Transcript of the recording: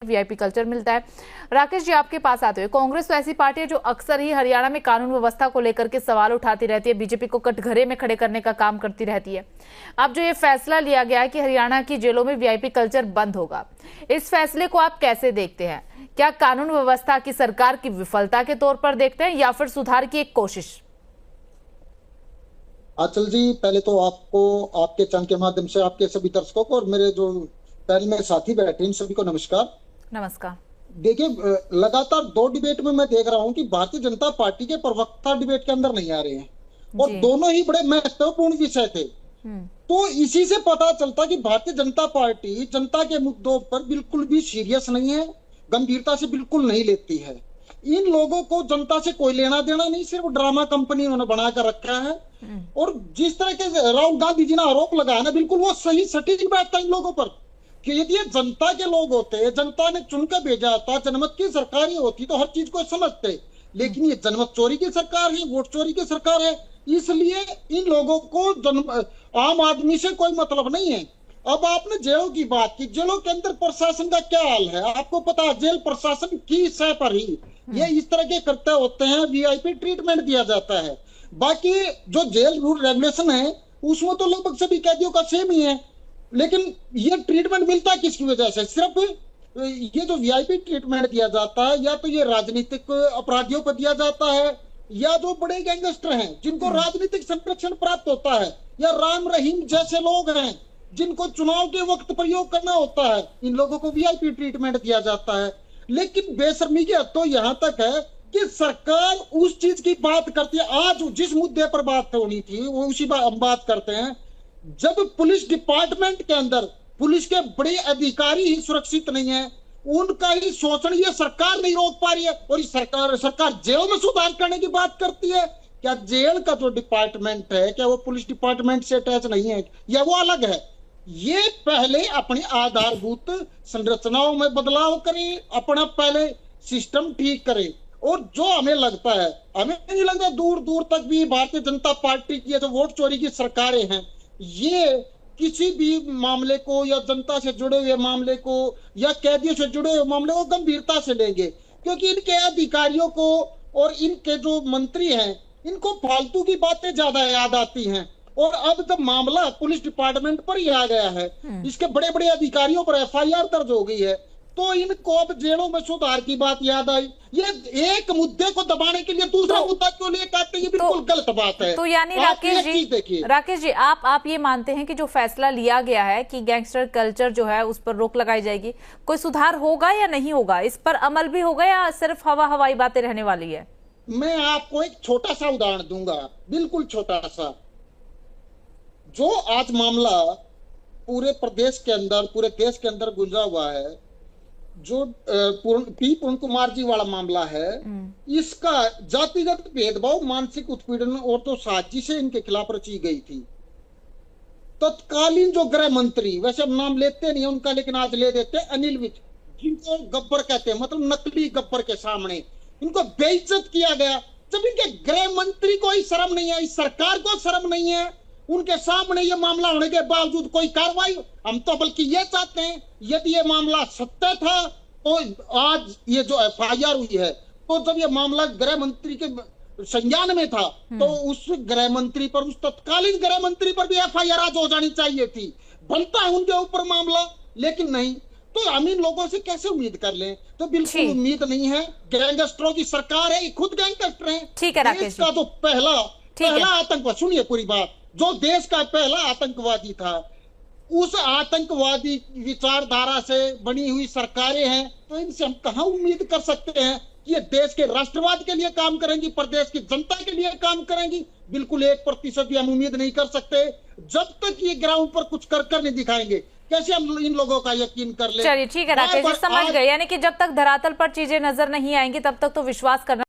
VIP culture मिलता है। राकेश जी, आपके पास आते हुए, कांग्रेस तो ऐसी पार्टी है जो अक्सर ही हरियाणा में कानून व्यवस्था को लेकर के सवाल उठाती रहती है, बीजेपी को कटघरे में खड़े करने का काम करती रहती है। अब जो ये फैसला लिया गया है कि हरियाणा की जेलों में वीआईपी कल्चर बंद होगा, इस फैसले को आप कैसे देखते हैं? क्या कानून व्यवस्था की सरकार की विफलता के तौर पर देखते हैं या फिर सुधार की एक कोशिश? आंचल जी, पहले तो आपको आपके चैनल के माध्यम से आपके सभी दर्शकों को और मेरे जो पैनल में साथी बैठे इन सभी को नमस्कार। नमस्कार। देखिए, लगातार 2 डिबेट में मैं देख रहा हूं कि भारतीय जनता पार्टी के प्रवक्ता डिबेट के अंदर नहीं आ रहे हैं और दोनों ही बड़े महत्वपूर्ण विषय थे। तो इसी से पता चलता कि भारतीय जनता पार्टी जनता के मुद्दों पर बिल्कुल भी सीरियस नहीं है, गंभीरता से बिल्कुल नहीं लेती है। इन लोगों को जनता से कोई लेना देना नहीं, सिर्फ ड्रामा कंपनी उन्होंने बनाकर रखा है। और जिस तरह के राहुल गांधी जी ने आरोप लगाया ना, बिल्कुल वो सही सटीक बैठता इन लोगों पर कि यदि ये जनता के लोग होते, जनता ने चुनकर भेजा था, जनमत की सरकार ही होती तो हर चीज को समझते। लेकिन ये जनमत चोरी की सरकार है, वोट चोरी की सरकार है, इसलिए इन लोगों को आम आदमी से कोई मतलब नहीं है। अब आपने जेलों की बात की, जेलों के अंदर प्रशासन का क्या हाल है आपको पता है? जेल प्रशासन की सह पर ही ये इस तरह के करते होते हैं, वीआईपी ट्रीटमेंट दिया जाता है। बाकी जो जेल रूल रेगुलेशन है उसमें तो लगभग सभी कैदियों का सेम ही है, लेकिन ये ट्रीटमेंट मिलता किसकी वजह से? सिर्फ ये जो वीआईपी ट्रीटमेंट दिया जाता है या तो ये राजनीतिक अपराधियों को दिया जाता है या जो बड़े गैंगस्टर हैं जिनको राजनीतिक संरक्षण प्राप्त होता है, या राम रहीम जैसे लोग हैं जिनको चुनाव के वक्त प्रयोग करना होता है, इन लोगों को वीआईपी ट्रीटमेंट दिया जाता है। लेकिन बेशर्मी की हद तो यहां तक है कि सरकार उस चीज की बात करती है। आज जिस मुद्दे पर बात होनी थी वो उसी हम बात करते हैं। जब पुलिस डिपार्टमेंट के अंदर पुलिस के बड़े अधिकारी ही सुरक्षित नहीं है, उनका ही शोषण ये सरकार नहीं रोक पा रही है, और सरकार जेल में सुधार करने की बात करती है। क्या जेल का जो डिपार्टमेंट है क्या वो पुलिस डिपार्टमेंट से अटैच नहीं है या वो अलग है? ये पहले अपनी आधारभूत संरचनाओं में बदलाव करें, अपना पहले सिस्टम ठीक करें। और जो हमें लगता है, हमें नहीं लगता दूर दूर तक भी भारतीय जनता पार्टी की जो वोट चोरी की सरकारें हैं, ये किसी भी मामले को या जनता से जुड़े हुए मामले को या कैदियों से जुड़े हुए मामले को गंभीरता से लेंगे, क्योंकि इनके अधिकारियों को और इनके जो मंत्री हैं इनको फालतू की बातें ज्यादा याद आती हैं। और अब जब मामला पुलिस डिपार्टमेंट पर ही आ गया है, इसके बड़े बड़े अधिकारियों पर एफआईआर दर्ज हो गई है, तो इनको अब जेलों में सुधार की बात याद आई। ये एक मुद्दे को दबाने के लिए दूसरा मुद्दा क्यों लेकर आते हैं? ये बिल्कुल गलत बात है। तो यानी राकेश जी, आप ये मानते हैं कि जो फैसला लिया गया है कि गैंगस्टर कल्चर जो है उस पर रोक लगाई जाएगी, कोई सुधार होगा या नहीं होगा? इस पर अमल भी होगा या सिर्फ हवाई बातें रहने वाली है? मैं आपको एक छोटा सा उदाहरण दूंगा, बिल्कुल छोटा सा। जो आज मामला पूरे प्रदेश के अंदर, पूरे देश के अंदर गुंजा हुआ है, जो पूर्ण कुमार जी वाला मामला है, इसका जातिगत भेदभाव, मानसिक उत्पीड़न और तो साजिश इनके खिलाफ रची गई थी। तत्कालीन जो गृह मंत्री, वैसे हम नाम लेते नहीं उनका लेकिन आज ले देते, अनिल विज, जिनको गब्बर कहते हैं, मतलब नकली गब्बर के सामने इनको बेइज्जत किया गया। जब इनके गृह मंत्री को ही शर्म नहीं है, इस सरकार को शर्म नहीं है, उनके सामने ये मामला होने के बावजूद कोई कार्रवाई। हम तो बल्कि ये चाहते हैं यदि ये मामला सत्य था तो आज ये जो एफआईआर हुई है, तो जब ये मामला गृह मंत्री के संज्ञान में था तो उस गृह मंत्री पर, उस तत्कालीन गृह मंत्री पर भी एफआईआर आज हो जानी चाहिए थी। बनता है उनके ऊपर मामला, लेकिन नहीं। तो हम इन लोगों से कैसे उम्मीद कर लें? तो बिल्कुल उम्मीद नहीं है। गैंगस्टरों की सरकार है, खुद गैंगस्टर है। ठीक है राकेश, इसका जो पहला आतंकवाद, सुनिए पूरी बात, जो देश का पहला आतंकवादी था, उस आतंकवादी विचारधारा से बनी हुई सरकारें हैं, तो इनसे हम कहां उम्मीद कर सकते हैं कि ये देश के राष्ट्रवाद के लिए काम करेंगी, प्रदेश की जनता के लिए काम करेंगी? बिल्कुल 1% भी हम उम्मीद नहीं कर सकते जब तक ये ग्राउंड पर कुछ कर नहीं दिखाएंगे। कैसे हम इन लोगों का यकीन कर ले? चलिए ठीक है राकेश जी, समझ गए। यानी कि जब तक धरातल पर चीजें नजर नहीं आएंगी तब तक तो विश्वास करना